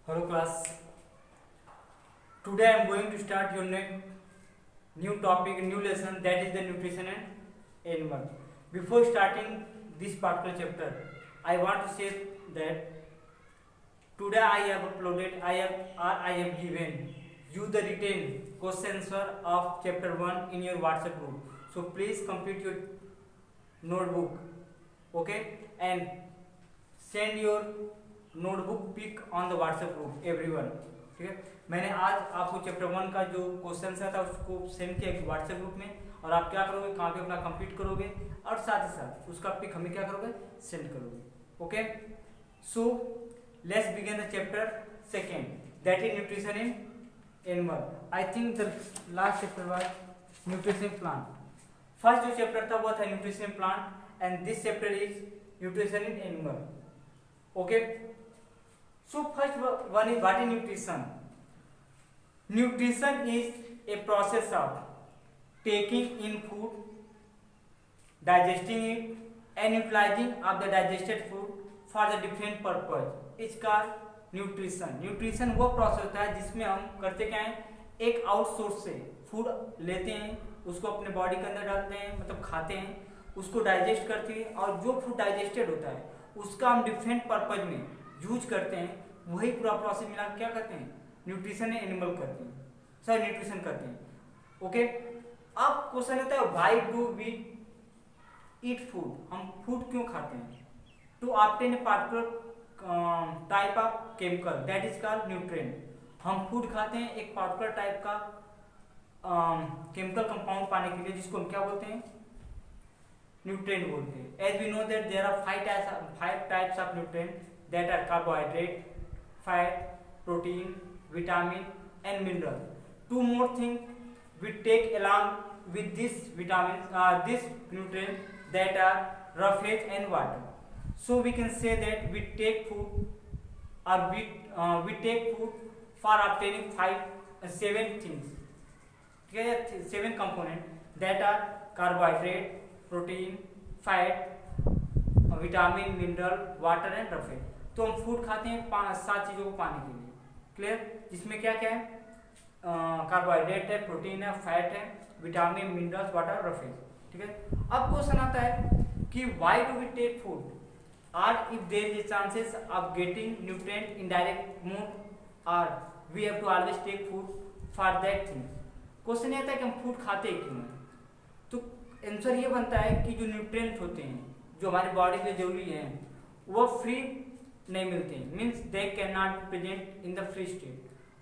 Hello class. Today I am going to start your new topic, new lesson, that is the nutrition and animal. Before starting this particular chapter, I want to say that today I have given you the written question answer of chapter 1 in your WhatsApp group. So please complete your notebook, okay, and send your notebook pic on the WhatsApp group everyone. ठीक है, मैंने आज आपको chapter 1 का जो question था उसको send किया व्हाट्सएप ग्रुप में, और आप क्या करोगे, कहाँ पे अपना कंप्लीट करोगे और साथ ही साथ उसका पिक हमें क्या करोगे, सेंड करोगे. Okay, so let's begin the chapter 2 that is nutrition in animal. I think the last chapter was nutrition plant. First जो चैप्टर था वो था nutrition plant and this chapter is nutrition in animal. Okay, so first one is what is nutrition. Nutrition is a process of taking in food, digesting it and utilizing of the digested food for the different purpose. It's called nutrition. Nutrition वो process होता है जिसमें हम करते क्या है, एक outsource से फूड लेते हैं, उसको अपने बॉडी के अंदर डालते हैं, मतलब खाते हैं, उसको डाइजेस्ट करते हैं, और जो फूड डाइजेस्टेड होता है उसका हम डिफरेंट पर्पज में यूज करते हैं. वही पूरा प्रोसेस मिला क्या करते हैं, न्यूट्रिशन एनिमल करते हैं, सॉरी न्यूट्रिशन करते हैं. ओके, अब क्वेश्चन आता है why do we eat food. हम फूड क्यों खाते हैं? To obtain a particular type of chemical that is called nutrient. हम फूड खाते हैं एक पार्टिकुलर टाइप का केमिकल कंपाउंड पाने के लिए, जिसको हम क्या बोलते हैं, न्यूट्रिएंट बोलते हैं. As we know that there are 5 types of nutrient that are carbohydrate, fat, protein, vitamin and mineral. Two more things we take along with this vitamins, this nutrients, that are roughage and water. So we can say that we take food, or we take food for obtaining 7 things. Okay, 7 components that are carbohydrate, protein, fat, vitamin, mineral, water and roughage. तो हम food खाते हैं 7 चीजों को पाने के लिए. Clear? जिसमें क्या क्या है, कार्बोहाइड्रेट है, प्रोटीन है, फैट है, विटामिन, मिनरल्स, वाटर, roughage. ठीक है. अब क्वेश्चन आता है कि why do we take food, और if there is chances of getting nutrient in direct mode, और we have to always take food for that thing. Question ये आता है कि हम फूड खाते हैं क्यों. तो आंसर ये बनता है कि जो न्यूट्रिएंट होते हैं जो हमारी बॉडी के लिए जरूरी है वो फ्री नहीं मिलते हैं. Means they can not present in the free state.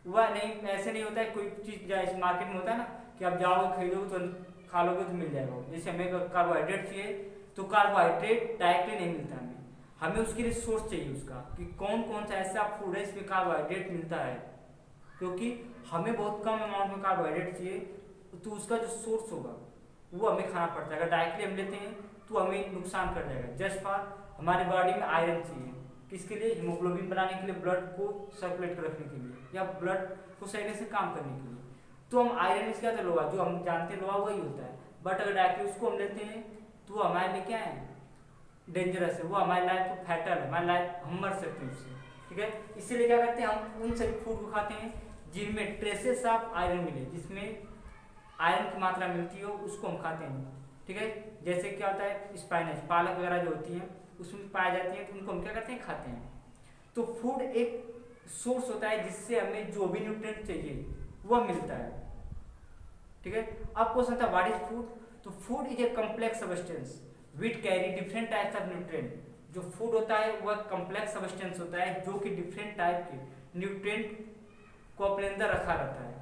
वह नहीं, ऐसे नहीं होता है. कोई चीज़ जैसे मार्केट में होता है ना कि आप जाओगे खरीदोगे तो खा लोगे तो मिल जाएगा. जैसे हमें कार्बोहाइड्रेट चाहिए तो कार्बोहाइड्रेट डायरेक्टली नहीं मिलता हमें उसके लिए सोर्स चाहिए उसका, कि कौन कौन सा ऐसा फूड है इसमें कार्बोहाइड्रेट मिलता है, क्योंकि हमें बहुत कम अमाउंट में कार्बोहाइड्रेट चाहिए. तो उसका जो सोर्स होगा वो हमें खाना पड़ता है. अगर डायरेक्टली हम लेते हैं तो हमें नुकसान कर जाएगा. जस्ट फॉर हमारी बॉडी में आयरन चाहिए, किसके लिए, हीमोग्लोबिन बनाने के लिए, ब्लड को सर्कुलेट रखने के लिए, या ब्लड को सही से काम करने के लिए. तो हम आयरन इसका तो लोहा, जो हम जानते हैं लोहा वही होता है, बट अगर डायरेक्टली उसको हम लेते हैं तो हमारे लिए क्या है, डेंजरस है. वो हमारी लाइफ को फैटल है, हमारी लाइफ हम मर सकते हैं उससे. ठीक है, इसीलिए क्या करते हैं, हम उन सभी फूड को खाते हैं जिनमें ट्रेसेस ऑफ आयरन मिले, जिसमें आयरन की मात्रा मिलती हो उसको हम खाते हैं. ठीक है, जैसे क्या होता है स्पाइनच, पालक वगैरह जो होती हैं उसमें पाई जाती है, तो उनको हम क्या करते हैं, खाते हैं. तो फूड एक सोर्स होता है जिससे हमें जो भी न्यूट्रिएंट चाहिए वह मिलता है. ठीक है, अब क्वेश्चन था व्हाट इज फूड. तो food is a complex substance which carry different types of nutrient. जो फूड होता है वह कॉम्प्लेक्स सब्सटेंस होता है जो कि डिफरेंट टाइप के न्यूट्रिएंट को अपने अंदर रखा रहता है,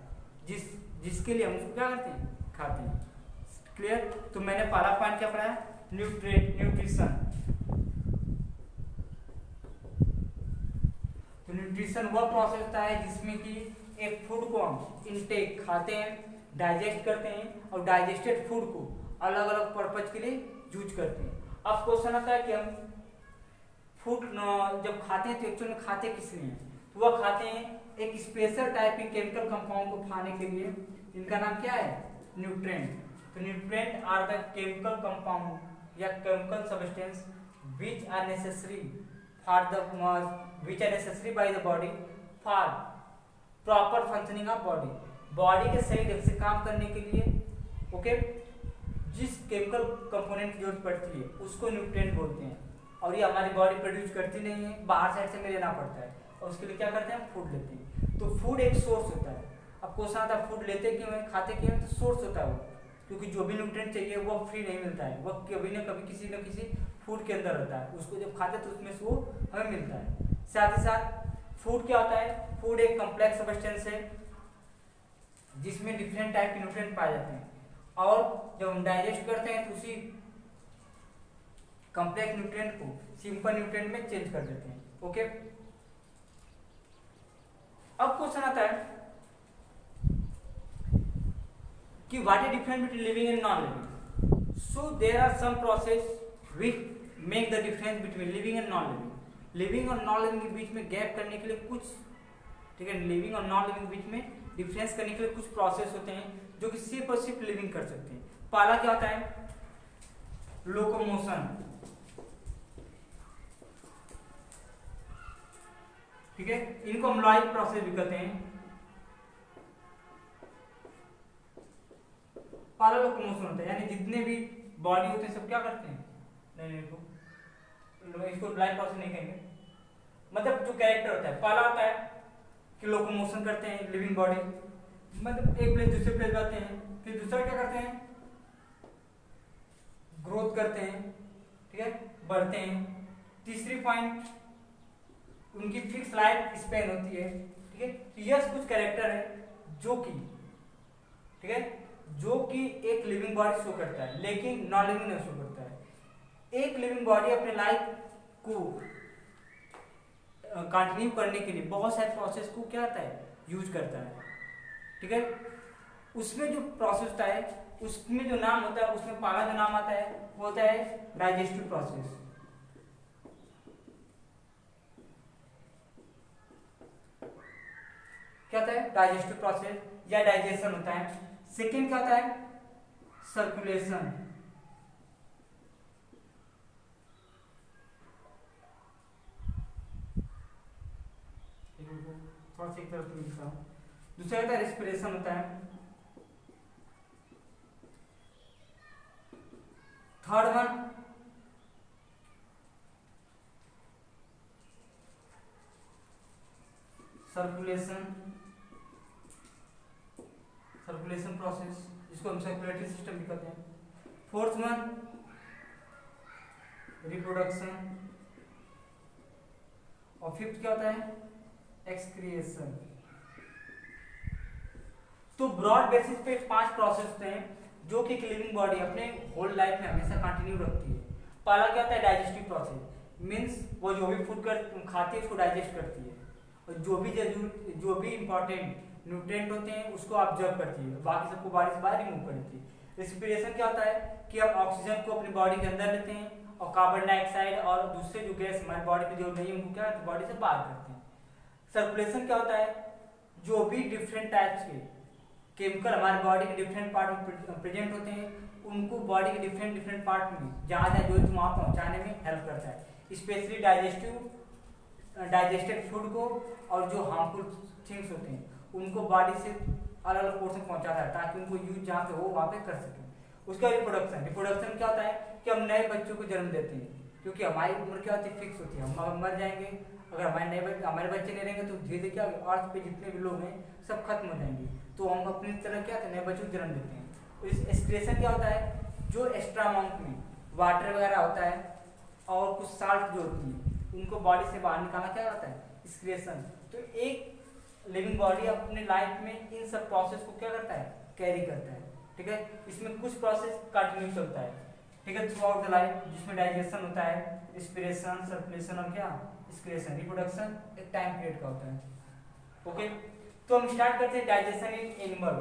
जिसके लिए हम उसको क्या करते हैं, खाते हैं. क्लियर? तो मैंने पहला पॉइंट क्या पढ़ा, न्यूट्रिशन. तो न्यूट्रिशन वह प्रोसेस होता है जिसमें कि एक फूड को हम इनटेक खाते हैं, डाइजेस्ट करते हैं, और डाइजेस्टेड फूड को अलग अलग पर्पज के लिए यूज करते हैं. अब क्वेश्चन आता है कि हम फूड जब खाते हैं तो एक्चुअली में खाते किस लिए, तो वह खाते हैं एक स्पेशल टाइप के केमिकल कंपाउंड को खाने के लिए. इनका नाम क्या है, न्यूट्रिएंट. तो nutrient are the chemical compound या chemical substance which are necessary by the body for proper functioning of body, body के सही ढंग से काम करने के लिए ओके जिस केमिकल कंपोनेंट की जरूरत पड़ती है उसको न्यूट्रिएंट बोलते हैं। और ये हमारी बॉडी प्रोड्यूस करती नहीं है, बाहर साइड से हमें लेना पड़ता है और उसके लिए क्या करते हैं, फूड लेते हैं। तो फूड एक सोर्स होता है। अब क्वेश्चन आता है फूड लेते क्यों है, खाते क्यों है, तो सोर्स होता है वो, क्योंकि जो भी न्यूट्रिएंट चाहिए वो फ्री नहीं मिलता है, वो कभी ना कभी किसी न किसी फूड के अंदर होता है, उसको जब खाते तो उसमें से वो हमें मिलता है। साथ ही साथ फूड क्या होता है, फूड एक कम्प्लेक्स सब्सटेंस है जिसमें डिफरेंट टाइप के न्यूट्रिएंट पाए जाते हैं और जब हम डाइजेस्ट करते हैं तो उसी कॉम्प्लेक्स न्यूट्रिएंट को सिंपल न्यूट्रिएंट में चेंज कर देते हैं। ओके, अब क्वेश्चन आता है कि what is difference between living and non living. So there are some process which make the difference between living and non living. Living और नॉन लिविंग के बीच में गैप करने के लिए कुछ, ठीक है, लिविंग और नॉन लिविंग के बीच में डिफरेंस करने के लिए कुछ प्रोसेस होते हैं जो कि सिर्फ और सिर्फ लिविंग कर सकते हैं। पहला क्या होता है, लोकोमोशन, ठीक है, इनको हम लाइफ प्रोसेस भी कहते हैं। पहला लोकोमोशन होता है, यानी जितने भी बॉडी होते हैं सब क्या करते हैं, नहीं इसको लाइफ प्रोसेस नहीं कहेंगे, मतलब जो कैरेक्टर होता है। पहला होता है कि लोकोमोशन करते हैं लिविंग बॉडी, मतलब एक प्लेस दूसरे प्लेस जाते हैं। फिर दूसरा क्या करते हैं, ग्रोथ करते हैं, ठीक है, बढ़ते हैं। तीसरी पॉइंट, उनकी फिक्स लाइफ स्पेन होती है, ठीक है। तो यह कुछ कैरेक्टर है जो कि, ठीक है, जो कि एक लिविंग बॉडी शो करता है, लेकिन नॉन लिविंग नहीं शो करता है। एक लिविंग बॉडी अपने लाइफ को कंटिन्यू करने के लिए बहुत सारे प्रोसेस को क्या करता है, यूज करता है, ठीक है। उसमें जो प्रोसेस होता है उसमें जो नाम होता है, उसमें पहला जो नाम आता है वो होता है डाइजेस्टिव प्रोसेस। क्या होता है, डाइजेस्टिव प्रोसेस या डाइजेशन होता है। सेकेंड क्या होता है, सर्कुलेशन, थोड़ा सा एक तरफ लिखता हूं। दूसरा होता है रेस्पिरेशन होता है। Third one circulation, circulation process, जिसको हम सर्कुलेटरी सिस्टम भी कहते हैं। फोर्थ वन रिप्रोडक्शन, और फिफ्थ क्या होता है, एक्सक्रिएशन। तो ब्रॉड बेसिस पे 5 प्रोसेस होते हैं जो कि लिविंग बॉडी अपने होल लाइफ में हमेशा कंटिन्यू रखती है। पहला क्या होता है, डाइजेस्टिव प्रोसेस, मींस वो जो भी फूड खाती है उसको डाइजेस्ट करती है और जो भी इंपॉर्टेंट न्यूट्रिएंट होते हैं उसको ऑब्जर्व करती है, बाकी सबको बॉडी से बाहर रिमूव कर देती है। रेस्पिरेशन क्या होता है कि हम ऑक्सीजन को अपनी बॉडी के अंदर लेते हैं और कार्बन डाइऑक्साइड और दूसरे जो गैस हमारी बॉडी में जो नहीं है उनको क्या बॉडी से बाहर करते हैं। सर्कुलेशन क्या होता है, जो भी डिफरेंट टाइप्स के केमिकल हमारे बॉडी के डिफरेंट पार्ट में प्रेजेंट होते हैं उनको बॉडी के डिफरेंट पार्ट में जहाँ जो वहाँ पहुँचाने में हेल्प करता है। स्पेशली डाइजेस्टेड फूड को और जो हार्मफुल थिंग्स होते हैं उनको बॉडी से अलग अलग पोर्शन पहुँचाता है ताकि उनको यूज जहाँ पे हो वहाँ पे कर सकें। उसका रिप्रोडक्शन क्या होता है कि हम नए बच्चों को जन्म देते हैं, क्योंकि हमारी उम्र क्या होती है, फिक्स होती है, हम मर जाएंगे। अगर हमारे बच्चे नहीं रहेंगे तो धीरे धीरे क्या अर्थ पे जितने भी लोग हैं सब खत्म हो जाएंगे, तो हम अपनी तरह क्या नए बच्चों को जन्म देते हैं। तो इस एक्सक्रीशन क्या होता है, जो एक्स्ट्रा अमाउंट में वाटर वगैरह होता है और कुछ साल्ट जो होती है उनको बॉडी से बाहर निकालना क्या होता है, एक्सक्रीशन। तो एक लिविंग बॉडी अपने लाइफ में इन सब प्रोसेस को क्या करता है, कैरी करता है, ठीक है। इसमें कुछ प्रोसेस कंटिन्यू चलता है, ठीक है, थ्रू आउट द लाइफ, जिसमें डाइजेशन होता है, रेस्पिरेशन, सर्कुलेशन और क्या एक्सक्रीशन। रिप्रोडक्शन एक टाइम पीरियड का होता है। ओके, तो हम स्टार्ट करते हैं डाइजेशन इन एनिमल।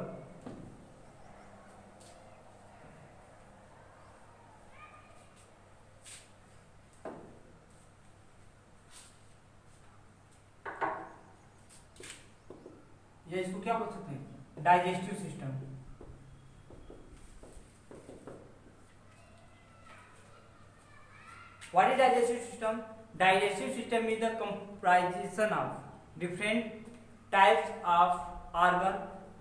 ये इसको क्या बोल सकते हैं, digestive system. What is digestive system? Digestive system is the comprisation of different types of organ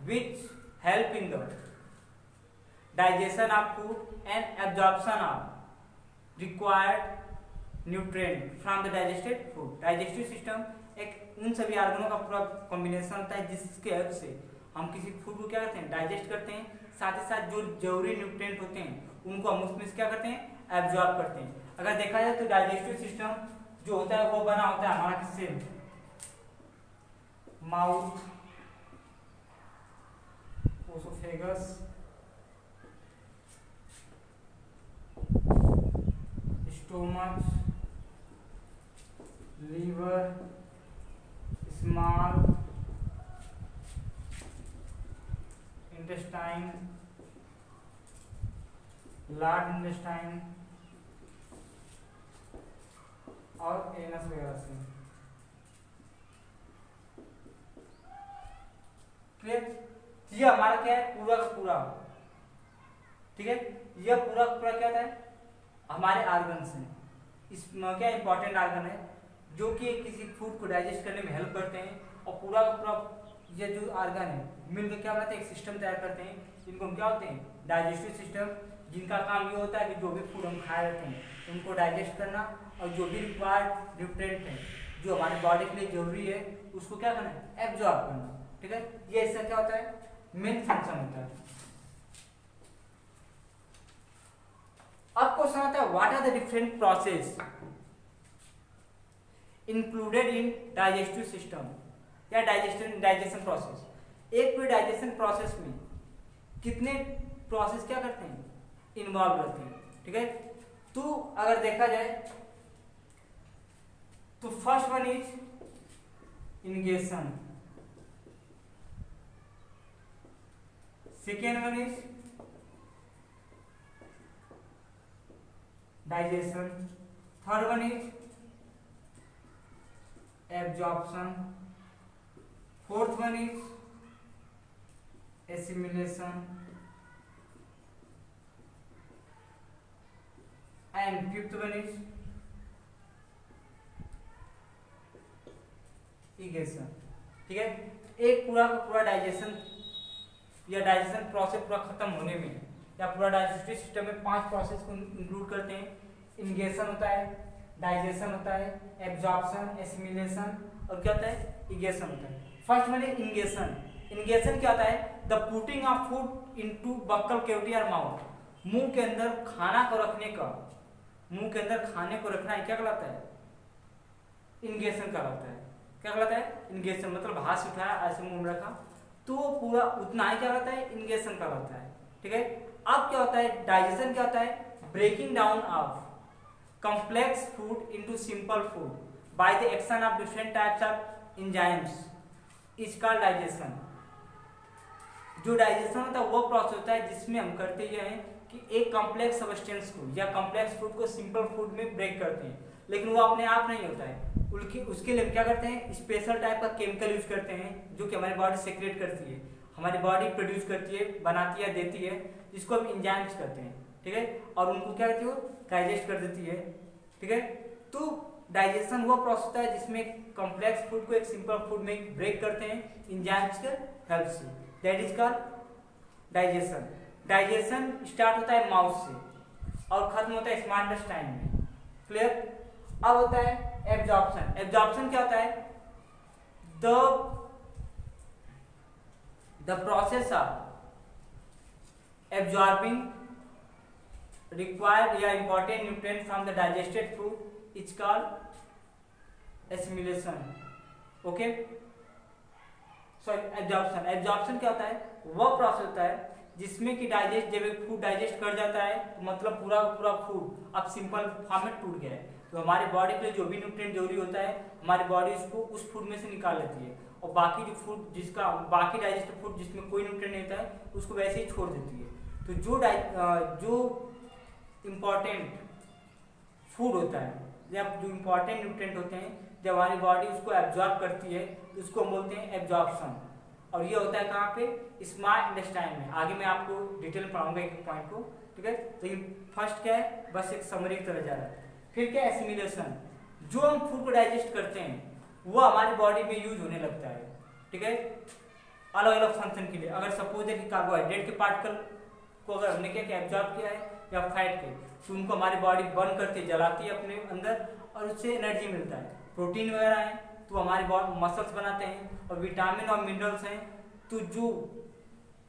which help in the digestion of food and absorption of required nutrient from the digested food. Digestive system एक उन सभी ऑर्गनों का पूरा combination होता है जिसके help से हम किसी फूड को क्या करते हैं, डाइजेस्ट करते हैं, साथ ही साथ जो जरूरी न्यूट्रिएंट होते हैं उनको हम उसमें से क्या करते हैं, एब्जॉर्ब करते हैं। अगर देखा जाए तो डाइजेस्टिव सिस्टम जो होता है वो बना होता है हमारा किससे, mouth, oesophagus, stomach, liver, small intestine, large intestine और एनस वगैरह से। क्लियर? ये हमारा क्या है, पूरा का पूरा, ठीक है, यह पूरा का पूरा क्या होता है, हमारे ऑर्गन से। इसमें क्या इंपॉर्टेंट ऑर्गन है जो कि किसी फूड को डाइजेस्ट करने में हेल्प करते हैं, और पूरा का पूरा ये जो ऑर्गन है मिलकर क्या बनाते हैं, एक सिस्टम तैयार करते हैं, जिनको हम क्या होते हैं, डाइजेस्टिव सिस्टम, जिनका काम ये होता है कि जो भी फूड हम खाए रहते हैं उनको डाइजेस्ट करना, और जो भी रिक्वायर्ड न्यूट्रिएंट है जो हमारी बॉडी के लिए जरूरी है उसको क्या करना है, एब्जॉर्ब करना, ठीक है। ये इसका क्या होता है, मेन फंक्शन होता है। अब क्वेश्चन आता है, what are the different process included in digestive system या डाइजेशन प्रोसेस। एक पूरे डाइजेशन प्रोसेस में कितने प्रोसेस क्या करते हैं, इन्वॉल्व रहते हैं, ठीक है। तो अगर देखा जाए तो first one is ingestion, second one is digestion, third one is absorption, fourth one is assimilation and fifth one is egestion, ठीक है। एक पूरा का पूरा डाइजेशन या डाइजेशन प्रोसेस पूरा खत्म होने में या पूरा डाइजेस्टिव सिस्टम में 5 प्रोसेस को इंक्लूड करते हैं। इंगेशन होता है, डाइजेशन होता है, एब्जॉर्प्शन, एसिमिलेशन और क्या होता है, इगेशन होता है। First one is ingestion. Ingestion क्या होता है, the putting of food into buccal cavity और माउथ। मुंह के अंदर खाना को रखने का, मुंह के अंदर खाने को रखना है क्या कहलाता है, इंगेशन कहलाता है। क्या कहलाता है, इंगेशन, मतलब हाथ से उठाया ऐसे मुंह में रखा तो वो पूरा उतना ही क्या कहलाता है, इंगेशन कहलाता है, ठीक है। अब क्या होता है, डाइजेशन क्या होता है, breaking down of complex food into simple food by the action of different types of enzymes is called digestion। जो डाइजेशन होता है वो प्रोसेस होता है जिसमें हम करते ये हैं कि एक कॉम्प्लेक्स सब्सटेंस को या कॉम्प्लेक्स फूड को सिंपल फूड में ब्रेक करते हैं, लेकिन वो अपने आप नहीं होता है। उसके लिए हम क्या करते हैं, स्पेशल टाइप का केमिकल यूज करते हैं जो कि हमारी बॉडी सेक्रेट करती है, हमारी बॉडी प्रोड्यूस करती है, बनाती है, देती है, जिसको हम एंजाइम्स करते हैं, ठीक है। और उनको क्या करती है, डाइजेस्ट कर देती है, ठीक है। तो डाइजेशन वो प्रोसेस होता है जिसमें कॉम्प्लेक्स फूड को एक सिंपल फूड में ब्रेक करते हैं एंजाइम्स के हेल्प से, that is called digestion. Digestion start होता है माउथ से और खत्म होता है स्मॉल इंटेस्टाइन में, क्लियर। अब होता है एब्जॉर्प्शन। एब्जॉर्प्शन क्या होता है, the process of absorbing required या important nutrient from the digested food is called assimilation, okay। Sorry, absorption. Absorption क्या होता है, वह प्रोसेस होता है जिसमें कि जब एक फूड डाइजेस्ट कर जाता है तो मतलब पूरा पूरा फूड अब सिंपल फॉर्म में टूट गया है, तो हमारी बॉडी के लिए जो भी न्यूट्रिएंट जरूरी होता है हमारी बॉडी उसको उस फूड में से निकाल लेती है, और बाकी जो फूड जिसका बाकी डाइजेस्टिव फूड जिसमें कोई न्यूट्रिएंट नहीं होता है उसको वैसे ही छोड़ देती है। तो जो इम्पॉर्टेंट फूड होता है या जो इम्पॉर्टेंट न्यूट्रिएंट होते हैं जब हमारी बॉडी उसको एब्जॉर्ब करती है तो उसको हम बोलते हैं एब्जॉर्प्शन, और ये होता है कहाँ पे, स्मॉल इंटेस्टाइन में। आगे मैं आपको डिटेल में पढ़ाऊंगा एक पॉइंट को, ठीक है। तो फर्स्ट क्या है, बस एक समरी की तरह जा रहा है। फिर क्या, एसिमिलेशन। जो हम फूड को डाइजेस्ट करते हैं वो हमारी बॉडी में यूज होने लगता है, ठीक है, अलग अलग फंक्शन के लिए। अगर सपोज है कि कार्बोहाइड्रेट के पार्टिकल को अगर हमने क्या एब्जॉर्ब किया है या फैट के, तो उनको हमारी बॉडी बर्न करती है, जलाती है अपने अंदर और उससे एनर्जी मिलता है। प्रोटीन वगैरह है तो हमारी मसल्स बनाते हैं, और विटामिन और मिनरल्स हैं तो जो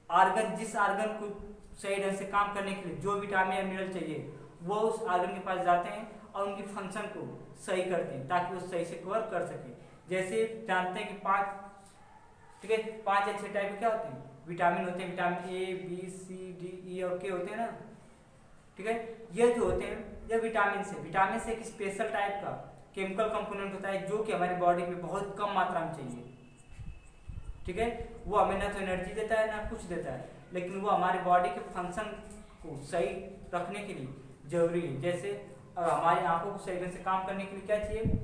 आर्गन, जिस आर्गन को सही ढंग से काम करने के लिए जो विटामिन या मिनरल चाहिए वो उस आर्गन के पास जाते हैं और उनकी फंक्शन को सही करते हैं ताकि वो सही से वर्क कर सके। जैसे जानते हैं कि 5, ठीक है, 5 या 6 टाइप के क्या होते हैं, विटामिन होते हैं, vitamin A B C D E और के होते हैं ना, ठीक है। ये जो होते हैं ये विटामिन से एक स्पेशल टाइप का केमिकल कंपोनेंट होता है जो कि हमारी बॉडी में बहुत कम मात्रा में चाहिए, ठीक है। वो हमें ना तो एनर्जी देता है ना कुछ देता है, लेकिन वो हमारी बॉडी के फंक्शन को सही रखने के लिए जरूरी है। जैसे हमारी आंखों को सही ढंग से काम करने के लिए क्या चाहिए,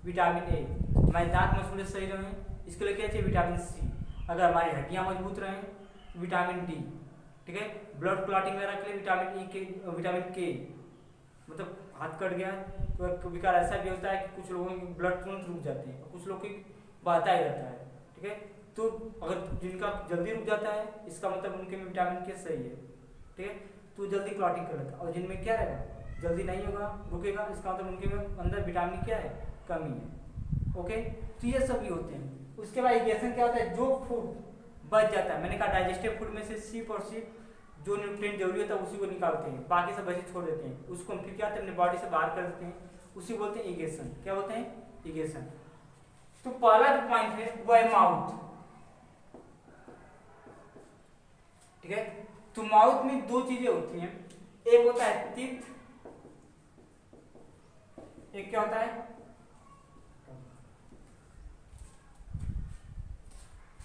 विटामिन ए। हमारे दांत मसूड़े सही रहें इसके लिए क्या चाहिए, विटामिन सी। अगर हमारी हड्डियां मजबूत रहें, विटामिन डी, ठीक है। ब्लड क्लॉटिंग वगैरह के लिए विटामिन के, मतलब हाथ कट गया तो एक विकार ऐसा भी होता है कि कुछ लोगों की ब्लड तुरंत रुक जाती है और कुछ लोगों की बहता ही रहता है, ठीक है। तो अगर जिनका जल्दी रुक जाता है इसका मतलब उनके में विटामिन के सही है, ठीक है, तो जल्दी क्लॉटिंग कर लेता है। और जिनमें क्या रहेगा, जल्दी नहीं होगा, रुकेगा, इसका मतलब उनके में अंदर विटामिन क्या है, कमी है, ओके। तो ये सभी होते हैं। उसके बाद इरिगेशन क्या होता है, जो फूड बच जाता है, मैंने कहा डाइजेस्टिव फूड में से सिर्फ जो न्यूट्रिएंट जरूरी होता है उसी को निकालते हैं, बाकी सब वैसे छोड़ देते हैं, उसको हम फिर क्या अपने बॉडी से बाहर कर देते हैं, उसी बोलते हैं इरिगेशन। क्या बोलते हैं, इरिगेशन। तो पहला जो पॉइंट है वो है माउथ, ठीक है। तो माउथ में दो चीजें होती हैं, एक होता है टीथ, एक क्या होता है,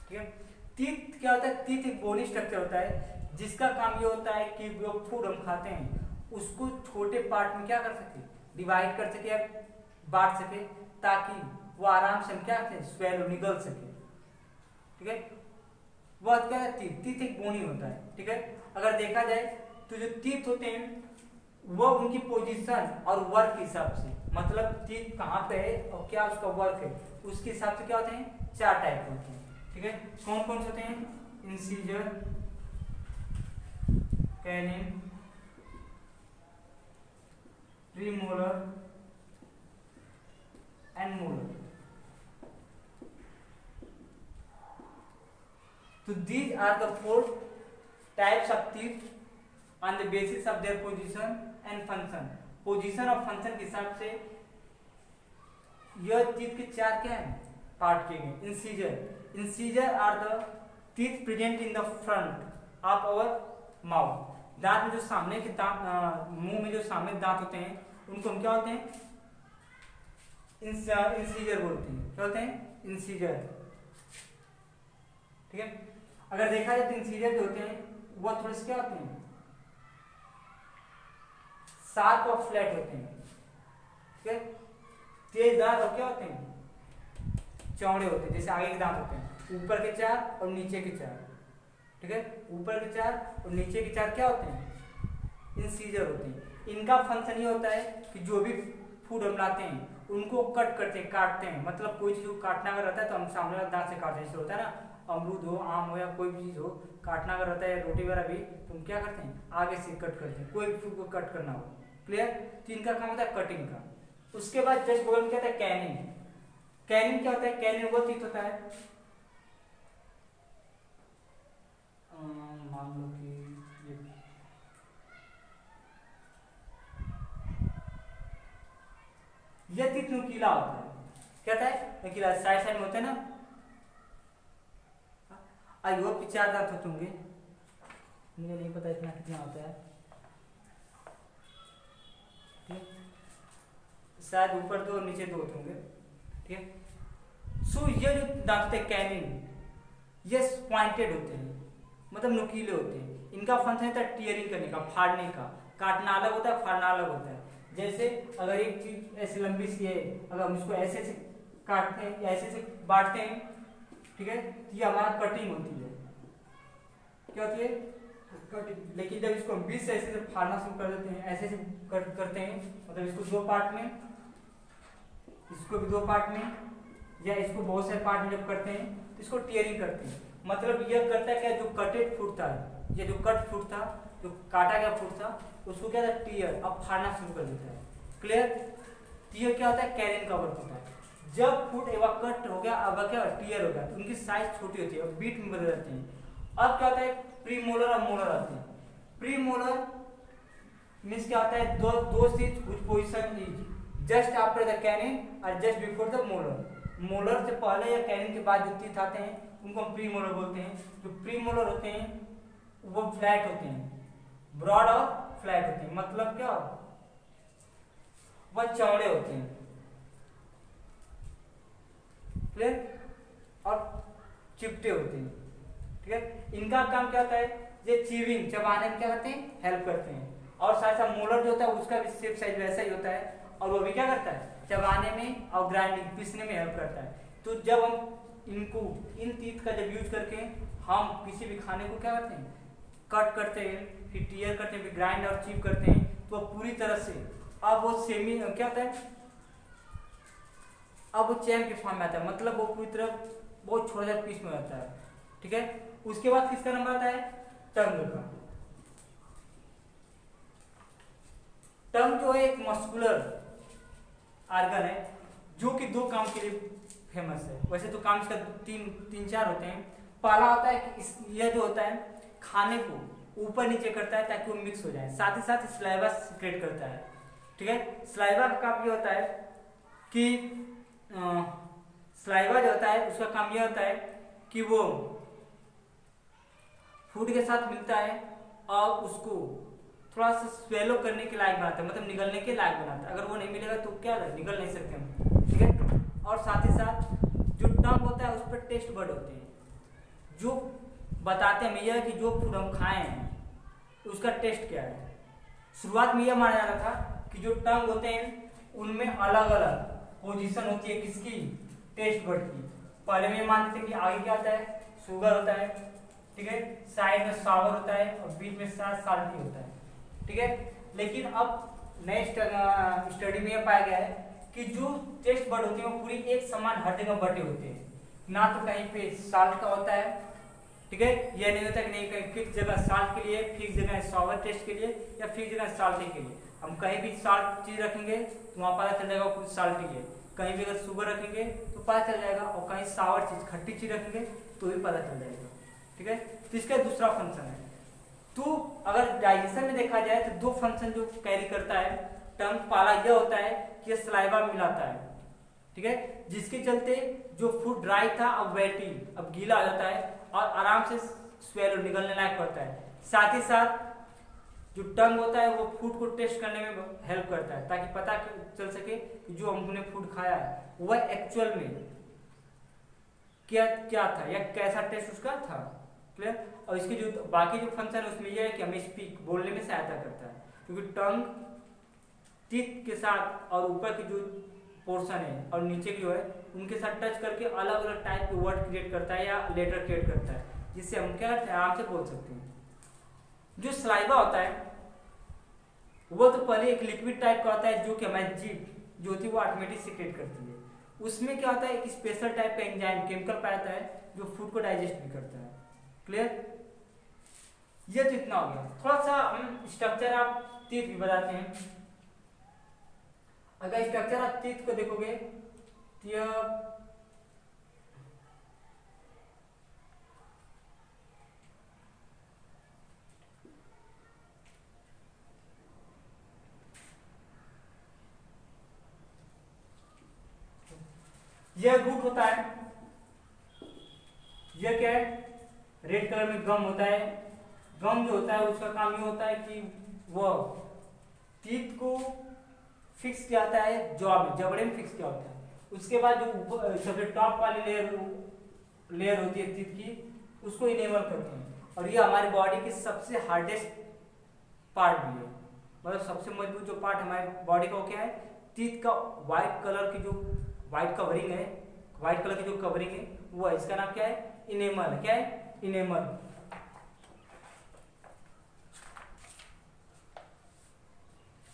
ठीक है। टीथ क्या होता है, टीथ एक बोनी स्ट्रक्चर होता है जिसका काम ये होता है कि जो फूड हम खाते हैं उसको छोटे पार्ट में क्या कर सके, डिवाइड कर सके या बांट सके, ताकि वो आराम से हम क्या करते हैं, स्वेलो, निगल सके, ठीक है। वो क्या है, टीथ एक बोनी होता है, ठीक है। अगर देखा जाए तो जो टीथ होते हैं वो उनकी पोजीशन और वर्क के हिसाब से, मतलब टीथ कहाँ पे है और क्या उसका वर्क है, उसके हिसाब से क्या होते हैं, 4 टाइप होते हैं, ठीक है। कौन कौन से होते हैं, incisor, canine, premolar and molar. So these are the 4 types of teeth on the basis of their position and function. Position और फंक्शन के हिसाब से यह टीथ के 4 क्या है, पार्ट किए गए। Incisor are the teeth present in the front of our mouth. दांत में जो सामने के दांत, मुंह में जो सामने दांत होते हैं उनको हम क्या बोलते हैं, इंसीजर बोलते हैं। क्या बोलते हैं, इंसीजर, ठीक है। अगर देखा जाए तो इंसीजर जो होते हैं वो थोड़े से क्या होते हैं, शार्प और फ्लैट होते हैं, ठीक है। तेज दांत और क्या होते हैं, चौड़े होते हैं। जैसे आगे के दांत होते हैं ऊपर के 4 और नीचे के 4, ठीक है। ऊपर के 4 और नीचे के 4 क्या होते हैं, इंसीजर होते हैं। इनका फंक्शन ये होता है कि जो भी फूड हम लाते हैं उनको कट करते हैं, काटते हैं, मतलब कोई चीज को काटना अगर रहता है तो हम सामने वाले दांत से काटते हैं। जैसे होता है ना, अमरूद हो, आम हो या कोई भी चीज हो, काटना अगर रहता है, रोटी वगैरह भी, तो हम क्या करते हैं, आगे से कट करते हैं, कोई भी फूड को कट करना हो, क्लियर। तो इनका काम होता है कटिंग का। उसके बाद जस्ट बगल में क्या होता है, कैनिंग। कैनिंग क्या होता है, कैनिंग वो चीज होता है, मान लो कि ये टीथ नुकीला होता है। क्या होता है, नुकीला, साइड साइड में होता है ना। आई होप कि 4 दांत होते होंगे, मुझे नहीं पता इतना कितना होता है, ठीक, शायद ऊपर 2 और नीचे 2 होते होंगे, ठीक है। सो ये जो दांत होते हैं कैनिन, ये पॉइंटेड होते हैं, मतलब नुकीले होते हैं। इनका फंक्शन होता है टीयरिंग करने का, फाड़ने का। काटना अलग होता है, फाड़ना अलग होता है। जैसे अगर एक चीज ऐसी लंबी सी है, अगर हम इसको ऐसे से काटते हैं या ऐसे से बांटते हैं, ठीक है, तो ये हमारा कटिंग होती है। क्या होती है, कटिंग। लेकिन जब इसको हम बीच से ऐसे से फाड़ना शुरू कर देते हैं, ऐसे से कट करते हैं, मतलब इसको 2 पार्ट में, इसको भी 2 पार्ट में, या इसको बहुत सारे पार्ट में जब करते हैं तो इसको टीयरिंग करते हैं। मतलब यह करता है क्या, जो कटेड फूड था, ये जो कट फूड था, जो काटा गया फूड था, उसको क्या था, टीयर, अब फाड़ना शुरू कर देता है। क्लियर? टीयर क्या होता है, कैरियन का वर्क होता है। जब फूड एक बार कट हो गया, अब क्या टीयर हो गया, तो उनकी साइज छोटी होती है, बीट में बदल जाती है। अब क्या होता है, प्री मोलर और मोलर आते हैं। प्री मोलर मीन्स क्या होता है, दो stage which position is just after the canine और just before the molar. Molar से पहले या कैनिन के बाद जो टीथ आते हैं उनको हम प्री मोलर बोलते हैं। जो प्री मोलर होते हैं वो फ्लैट होते हैं, ब्रॉड और फ्लैट होते हैं। मतलब क्या, वह चौड़े होते हैं। क्लियर? और चिपटे होते हैं। ठीक है? इनका काम क्या होता है, ये चीविंग चबाने में क्या करते हैं, हेल्प करते हैं। और साथ साथ मोलर जो होता है उसका भी शेप साइज वैसा ही होता है, और वो भी क्या करता है, चबाने में और ग्राइंडिंग पीसने में हेल्प करता है। तो जब हम इनको इन टीथ का जब यूज करके हम किसी भी खाने को क्या करते हैं, कट करते हैं, फिर टीयर करते हैं, फिर ग्राइंड और चीप करते हैं, तो पूरी तरह से अब वो सेमी क्या होता है, अब वो चैन के फॉर्म में आता है। मतलब वो पूरी तरह बहुत छोटा सा पीस में रहता है। ठीक है? उसके बाद किसका नंबर आता है, टंग का। टंग जो है एक मस्कुलर आर्गन है जो कि दो काम के लिए फेमस है। वैसे तो काम इसका तीन चार होते हैं। पहला होता है कि यह जो होता है खाने को ऊपर नीचे करता है ताकि वो मिक्स हो जाए, साथ ही साथ स्लाइवा सिक्रेट करता है। ठीक है? स्लाइवा का काम ये होता है कि स्लाइवा जो होता है उसका काम यह होता है कि वो फूड के साथ मिलता है और उसको थोड़ा सा स्वेलो करने के लायक बनाता है, मतलब निगलने के लायक बनाता है। अगर वो नहीं मिलेगा तो क्या है, निगल नहीं सकते हम। ठीक है? और साथ ही साथ जो टंग होता है उस पर टेस्ट बड होते हैं जो बताते हैं यह कि जो फूड हम खाए हैं उसका टेस्ट क्या है। शुरुआत में यह माना जा रहा था कि जो टंग होते हैं उनमें अलग अलग पोजीशन होती है, किसकी, टेस्ट बड की। पहले में मानते थे कि आगे क्या होता है, शुगर होता है। ठीक है? साइड में सावर होता है और बीच में साल्टी होता है। ठीक है? लेकिन अब नए स्टडी में यह पाया गया है कि जो टेस्ट बड होते हैं वो पूरी एक समान हर जगह बटे होते हैं, ना तो कहीं पे साल्ट का होता है। ठीक है? यह नहीं होता कि नहीं कहीं फिक्स जगह साल्ट के लिए, फिक्स जगह सावर टेस्ट के लिए या फिक्स जगह साल्टी के लिए। हम कहीं भी साल्ट चीज रखेंगे तो वहाँ पता चल जाएगा कुछ साल्टी है, कहीं भी अगर शुगर रखेंगे तो पता चल जाएगा, और कहीं सावर चीज खट्टी चीज रखेंगे तो भी पता चल जाएगा। ठीक है? तो इसका दूसरा फंक्शन है। तो अगर डाइजेशन में देखा जाए तो दो फंक्शन जो कैरी करता है टंग, पहला यह होता है कि सलाइवा मिलाता है। ठीक है? जिसके चलते जो फूड ड्राई था अब वेटी, अब गीला आ जाता है और आराम से स्वेलो निकलने लायक होता है। साथ ही साथ जो टंग होता है वो फूड को टेस्ट करने में हेल्प करता है ताकि पता चल सके कि जो हमने फूड खाया है वह एक्चुअल में क्या क्या था या कैसा टेस्ट उसका था। क्लियर? और इसके जो बाकी जो फंक्शन है उसमें यह है कि हमें स्पीक बोलने में सहायता करता है, क्योंकि टंग टीथ के साथ और ऊपर की जो पोर्शन है और नीचे की जो है उनके साथ टच करके अलग अलग टाइप के वर्ड क्रिएट करता है या लेटर क्रिएट करता है, जिससे हम क्या आराम से बोल सकते हैं। जो सलाइवा होता है वो तो पहले एक लिक्विड टाइप का होता है जो कि हमारी जीभ जो होती है वो ऑटोमेटिक सिक्रेट करती है। उसमें क्या होता है, एक स्पेशल टाइप का एंजाइम केमिकल पाया जाता है जो फूड को डाइजेस्ट भी करता है। क्लियर? ये तो इतना हो गया। थोड़ा सा हम स्ट्रक्चर आप टीथ भी बताते हैं। अगर स्ट्रक्चर आप टीथ को देखोगे तो यह रूट होता है। यह क्या है, रेड कलर में गम होता है। गम जो होता है उसका काम ये होता है कि वह टीथ को फिक्स किया जाता है जॉ में, जबड़े में फिक्स किया होता है। उसके बाद जो सबसे टॉप वाली लेयर होती है टीथ की उसको इनेबल करते हैं, और ये हमारी बॉडी की सबसे हार्डेस्ट पार्ट भी है। मतलब सबसे मजबूत जो पार्ट हमारे बॉडी का वो क्या है, टीथ का व्हाइट कलर की जो व्हाइट कवरिंग है, व्हाइट कलर की जो कवरिंग है वो है, इसका नाम क्या है, इनेमल। क्या है, इनेमल।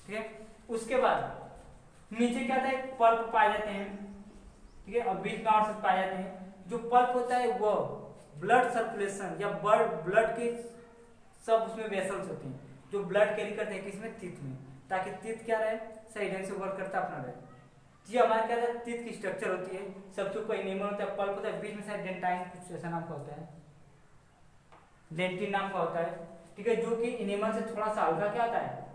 ठीक है? उसके बाद नीचे क्या था, पल्प पाए जाते हैं। ठीक है, और बीच में आउटसेट पाए जाते हैं। जो पल्प होता है वो ब्लड सर्कुलेशन या ब्लड के सब उसमें वेसल्स होते हैं जो ब्लड कैरी करते हैं किसमें, तीत में, ताकि तीत क्या रहे, सही ढंग से वर्क करता अपना रहे। जी हमारे क्या था, तीत की स्ट्रक्चर होती है, सबसे ऊपर इनेमल होता है, पल्प होता है, बीच में शायद डेंटाइन कुछ ऐसा नाम का होता है, डेंटिन नाम का होता है, ठीक है, जो कि इनेमल से थोड़ा सा हल्का क्या होता है,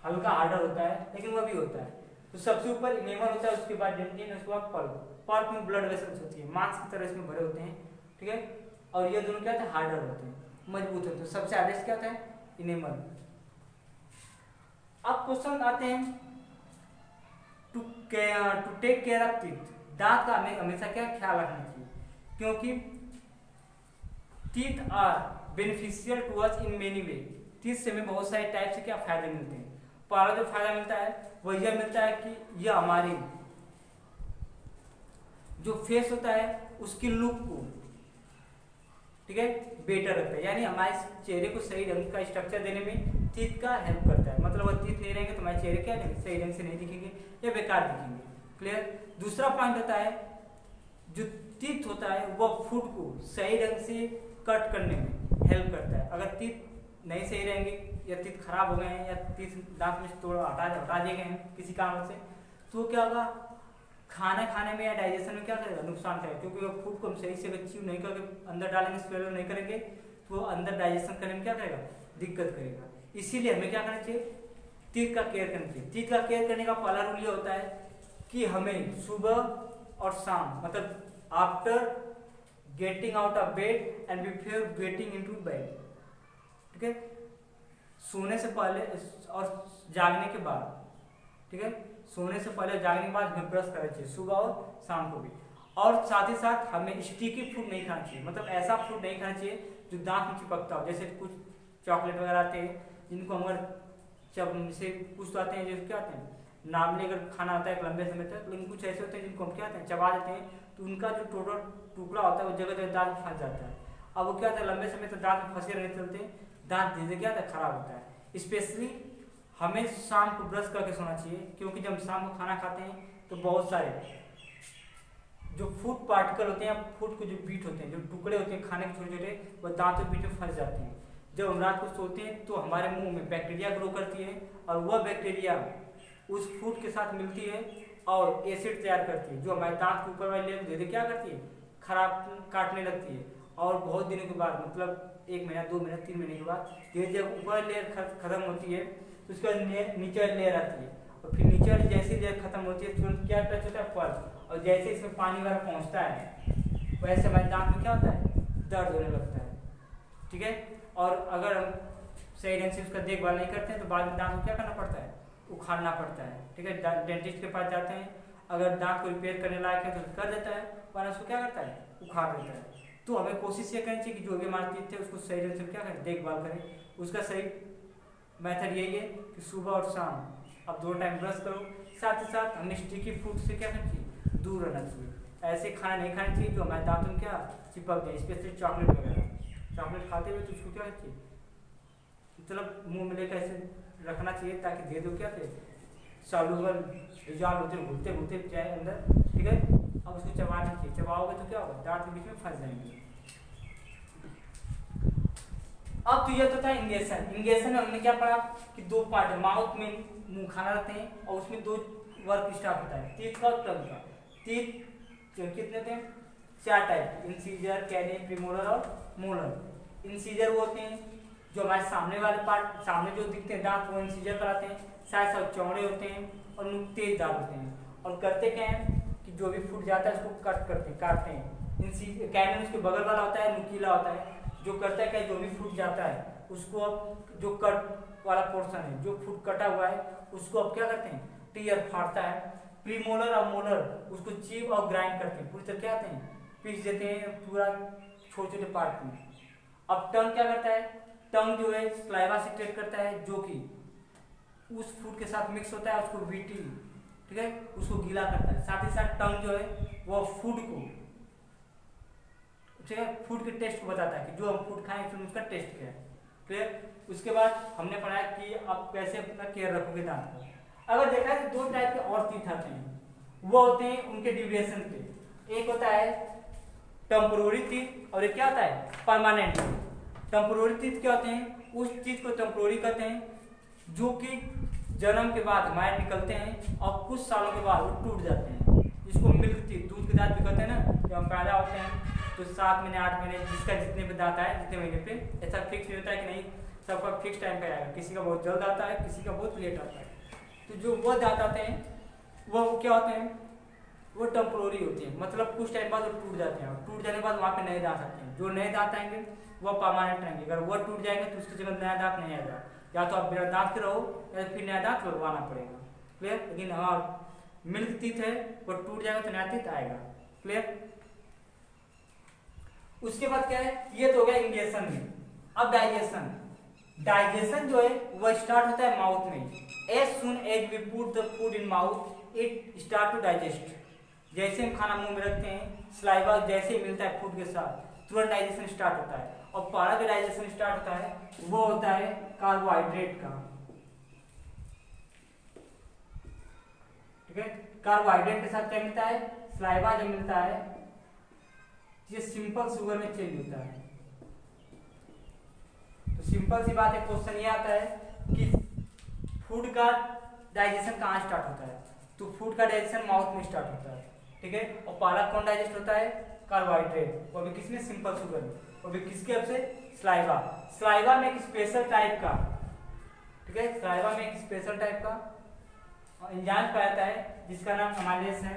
हल्का हार्डर होता है, लेकिन वो भी होता है। तो सबसे ऊपर इनेमल होता है, उसके बाद डेंटिन, उसके बाद पल्प। पल्प में ब्लड वेसल्स होती है, मांस की तरह इसमें भरे होते हैं, ठीक है, और ये दोनों क्या होते हैं, हार्डर होते हैं, मजबूत होते हैं। सबसे हार्डेस्ट क्या होता है, इनेमल। अब क्वेश्चन आते हैं, to take care of teeth, दांत का हमें हमेशा क्या ख्याल रखना चाहिए, क्योंकि teeth are beneficial to us in many way. Teeth से हमें बहुत सारे टाइप से क्या फायदे मिलते हैं। पहला जो फायदा मिलता है वो यह मिलता है कि यह हमारी जो फेस होता है उसकी लुक को, ठीक है, बेटर रखता है, यानी हमारे चेहरे को सही ढंग का स्ट्रक्चर देने में टीथ का हेल्प करता है। मतलब वो टीथ नहीं रहेंगे तो हमारे चेहरे क्या नहीं सही ढंग से नहीं दिखेंगे या बेकार दिखेंगे। क्लियर। दूसरा पॉइंट होता है जो टीथ होता है वो फूड को सही ढंग से कट करने में हेल्प करता है। अगर टीथ नहीं सही रहेंगे या टीथ खराब हो गए हैं या टीथ दांत में से तोड़ हटा दिए गए हैं किसी कारण से, तो क्या होगा, खाना खाने में या डाइजेशन में क्या करेगा, नुकसान करेगा, क्योंकि वो फूड को हम सही से च्यू नहीं करके अंदर डालेंगे, स्वेलो नहीं करेंगे, तो अंदर डाइजेशन करने में क्या करेगा, दिक्कत करेगा। इसीलिए हमें क्या करना चाहिए, टीथ का केयर करना चाहिए। टीथ का केयर करने का पहला रूल ये होता है कि हमें सुबह और शाम, मतलब after getting out of bed and before getting into bed, ठीक है, सोने से पहले और जागने के बाद, ठीक है, सोने से पहले जागने के बाद हमें ब्रश करना चाहिए, सुबह और शाम को भी। और साथ ही साथ हमें स्टिकी फूड नहीं खाना चाहिए, मतलब ऐसा फूड नहीं खाना चाहिए जो दांत में चिपकता हो, जैसे कुछ चॉकलेट वगैरह आते हैं जिनको हम जैसे कुछ तो आते हैं जो क्या आते हैं, नॉर्मली अगर खाना आता है एक लंबे समय तक, लेकिन कुछ ऐसे होते हैं जिनको हम क्या आते हैं चबा देते हैं, तो उनका जो टोटल टुकड़ा होता है वो जगह जगह दांत में फंस जाता है। अब वो क्या होता है, लंबे समय तक दांत में फंसे रहने चलते दांत धीरे क्या होता है, खराब होता है। स्पेशली हमें शाम को ब्रश करके सोना चाहिए, क्योंकि जब शाम को खाना खाते हैं तो बहुत सारे जो फूड पार्टिकल होते हैं, फूड के जो बीट होते हैं, जो टुकड़े होते हैं खाने के छोटे छोटे, वो दांतों के बीच में फंस जाते हैं। जब हम रात को सोते हैं तो हमारे मुंह में बैक्टीरिया ग्रो करती है, और वह बैक्टीरिया उस फूड के साथ मिलती है और एसिड तैयार करती है, जो हमारे दांत के ऊपर वाली लेयर धीरे क्या करती है, खराब काटने लगती है। और बहुत दिनों के बाद, मतलब 1 महीना 2 महीना 3 महीने के बाद धीरे जब ऊपर लेयर खत्म होती है तो उसके बाद नीचे वाली लेयर आती है, और फिर नीचे वाली जैसी लेयर खत्म होती है तुरंत क्या टच होता है, फल, और जैसे इसमें पानी वगैरह पहुँचता है वैसे हमारे दांत में क्या होता है, दर्द होने लगता है, ठीक है। और अगर हम सही ढंग से उसका देखभाल नहीं करते हैं तो बाद में दांत को क्या करना पड़ता है, उखाड़ना पड़ता है, ठीक है। डेंटिस्ट के पास जाते हैं, अगर दांत को रिपेयर करने लायक है तो कर देता है, वरना उसको क्या करता है, उखाड़ देता है। तो हमें कोशिश ये करनी चाहिए कि जो भी हमारे टीथ थे उसको सही ढंग से क्या करें, देखभाल करें। उसका सही मेथड यही है कि सुबह और शाम अब 2 टाइम ब्रश करो, साथ ही साथ हमें स्टिकी फूड से क्या करना चाहिए, दूर रहना चाहिए। ऐसे खाना नहीं खाना चाहिए जो हमारे दांतों में क्या चिपक जाए, स्पेशली चॉकलेट वगैरह। चॉकलेट खाते हुए तो उसको क्या चाहिए, मतलब मुंह में लेकर ऐसे रखना चाहिए, ताकि धीरे धीरे क्या थे सॉल्यूबल रिजॉल्व होते घुलते घुलते जाए अंदर, ठीक है। अब उसको चबाना चाहिए, चबाओगे तो क्या होगा, दांत के बीच में फंस जाएंगे। अब तो ये तो था इंगेशन। इंगेशन में हमने क्या पढ़ा कि 2 पार्ट है, माउथ में मुंह खाना रखते हैं और उसमें 2 वर्क स्टार्ट होता है, टीथ का और टंग का। टीथ कितने थे, 4 टाइप, इंसीजर, कैनिन, प्रीमोलर और मोलर। इंसीजर वो होते हैं जो हमारे सामने वाले पार्ट, सामने जो दिखते हैं दांत, वो इंसीजर कराते हैं, साइड चौड़े होते हैं और तेज दांत होते हैं, और करते क्या है कि जो भी फूट जाता है उसको कट करते हैं, काटते हैं। कैनिन उसके बगल वाला होता है, नुकीला होता है, जो करता है क्या, जो भी फूट जाता है उसको अब जो कट वाला पोर्शन है, जो फूट कटा हुआ है उसको अब क्या करते हैं, टीयर फाड़ता है। प्रीमोलर और मोलर उसको चीव और ग्राइंड करते हैं, पूरी तरह क्या आते हैं, पीस देते हैं पूरा छोटे छोटे पार्ट में। अब टंग क्या करता है, टंग जो है स्लाइवा सिक्रेट करता है, जो कि उस फूड के साथ मिक्स होता है, उसको बीटी, ठीक है, उसको गीला करता है। साथ ही साथ टंग जो है वो फूड को, ठीक है, फूड के टेस्ट को बताता है कि जो हम फूड खाएं फिर उसका टेस्ट क्या है। क्लियर। उसके बाद हमने पढ़ा कि आप कैसे अपना केयर रखोगे दांत का। अगर देखा है तो 2 टाइप के और टीथ आते हैं, वो होते हैं उनके ड्यूरेशन पे। एक होता है टेम्पोररी टीथ और एक क्या होता है परमानेंट। टेम्पोररी टीथ क्या होते हैं, उस चीज को टेम्पोररी कहते हैं जो कि जन्म के बाद हमारे निकलते हैं और कुछ सालों के बाद वो टूट जाते हैं, जिसको मिल्क टीथ, दूध के दांत भी कहते हैं ना। जब हम पैदा होते हैं तो 7 महीने 8 महीने जिसका जितने पे दांत आए जितने महीने पे, ऐसा फिक्स नहीं होता है कि नहीं सबका फिक्स टाइम पे आएगा, किसी का बहुत जल्द आता है किसी का बहुत लेट आता है। तो जो वो दांत आते हैं वो क्या होते हैं, वो टेम्पोररी होते हैं, मतलब कुछ टाइम बाद वो टूट जाते हैं और टूट जाने के बाद वहाँ पे नए दांत आते हैं। जो नए दांत आएंगे वो परमानेंट रहेंगे, अगर वो टूट जाएंगे तो उसकी जगह नया दांत नहीं आएगा, या तो आप बिना दांत के रहो या फिर नया दांत लगवाना पड़ेगा। क्लियर। लेकिन हाँ मिल्क टीथ है वो टूट जाएगा तो नया टीथ आएगा। क्लियर। उसके बाद क्या है, ये तो हो गया इंजेक्शन में। अब डाइजेशन, डाइजेशन जो है वो स्टार्ट होता है माउथ में। As soon as we put the food in mouth it start to digest. जैसे हम खाना मुंह में रखते हैं सलाइवा जैसे ही मिलता है फूड के साथ तुरंत डाइजेशन स्टार्ट होता है। और पहला जो डाइजेशन स्टार्ट होता है वो होता है कार्बोहाइड्रेट का। ठीक है। कार्बोहाइड्रेट के साथ क्या मिलता है, सलाइवा जो मिलता है ये सिंपल शुगर में चेंज होता है। तो सिंपल सी बात है, क्वेश्चन ये आता है कि फूड का डाइजेशन कहाँ स्टार्ट होता है, तो फूड का डाइजेशन माउथ में स्टार्ट होता है। ठीक है। और पहला कौन डाइजेस्ट होता है, कार्बोहाइड्रेट, वो भी किसमें, सिंपल शुगर में, वो भी किसके हेल्प से, सलाइवा। सलाइवा में एक स्पेशल टाइप का, ठीक है, सलाइवा में एक स्पेशल टाइप का एंजाइम पाया जाता है जिसका नाम अमाइलेज है।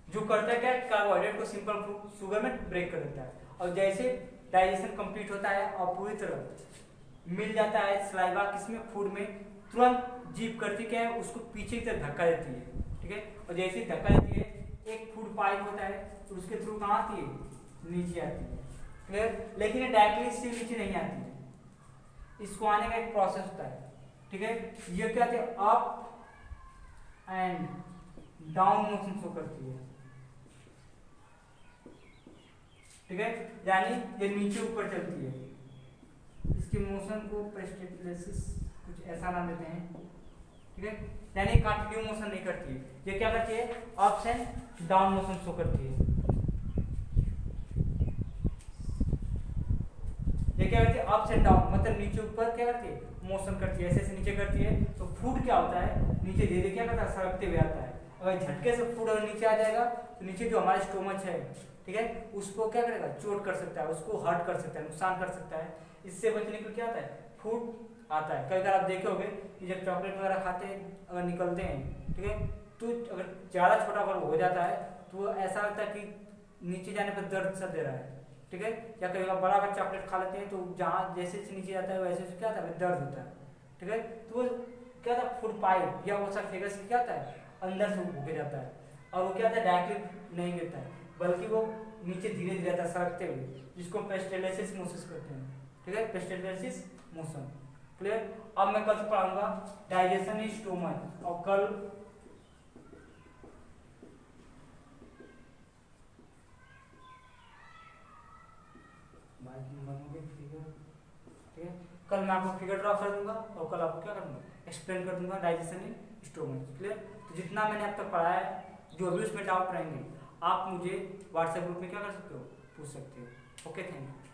जो करता है क्या, कार्बोहाइड्रेट को सिंपल शुगर में ब्रेक कर देता है। और जैसे डाइजेशन कंप्लीट होता है और पूरी तरह मिल जाता है सलाइवा किसमें, फूड में, तुरंत जीभ करती क्या है, उसको पीछे की तरफ धक्का देती है। ठीक है। और जैसे ही धक्का देती है एक फूड पाइप होता है तो उसके थ्रू कहाँ आती है, नीचे आती है। क्लियर। लेकिन ये डायरेक्टली इससे नीचे नहीं आती है, इसको आने का एक प्रोसेस होता है। ठीक है। ये क्या कहते हैं, up and down motion show करती है। ठीक है। यानी ये नीचे ऊपर चलती है, इसके मोशन को पेरिस्टल्सिस कुछ ऐसा नाम देते हैं। ठीक है। यानी कंटिन्यू मोशन नहीं करती है, ये क्या करती है, ups and down motion show करती है। ये क्या करती है, अप्स एंड डाउन, मतलब नीचे ऊपर क्या करती है, मोशन करती है, ऐसे ऐसे नीचे करती है। तो फूड क्या होता है, नीचे धीरे क्या करता है, सरकते हुए आता है। अगर झटके से फूड अगर नीचे आ जाएगा तो नीचे जो हमारा स्टोमच है, ठीक है, उसको क्या करेगा, चोट कर सकता है, उसको हर्ट कर सकता है, नुकसान कर सकता है। इससे बचने के लिए क्या आता है, फूड आता है। कई बार आप देखे होंगे कि जब चॉकलेट वगैरह खाते हैं अगर निकलते हैं, ठीक है, तो अगर ज़्यादा छोटा अगर हो जाता है तो ऐसा लगता है कि नीचे जाने पर दर्द सा दे रहा है। ठीक है। या कई बार बड़ा अगर चॉकलेट खा लेते हैं तो जहाँ जैसे से नीचे जाता है वैसे से क्या होता है, दर्द होता है। ठीक है। तो वो क्या था, फूड पाइप या वो सर्फेस क्या होता है, अंदर से घुके जाता है और वो क्या होता है, डायरेक्टली नहीं गिरता है बल्कि वो नीचे धीरे धीरे आता है सरकते हुए, जिसको पेरिस्टल्सिस मोशन कहते हैं। ठीक है, पेरिस्टल्सिस मोशन। क्लियर। अब मैं कल से पढ़ाऊंगा डाइजेशन इन स्टोमच और कल फिगर। ठीक है। कल मैं आपको फिगर ड्रॉ कर दूंगा और कल आपको क्या करूंगा, एक्सप्लेन कर दूंगा डाइजेशन इन स्टोमच। क्लियर। तो जितना मैंने अब तक पढ़ाया है, जो भी उसमें डाउट रहेंगे आप मुझे व्हाट्सएप ग्रुप में क्या कर सकते हो, पूछ सकते हो। Okay, thank you.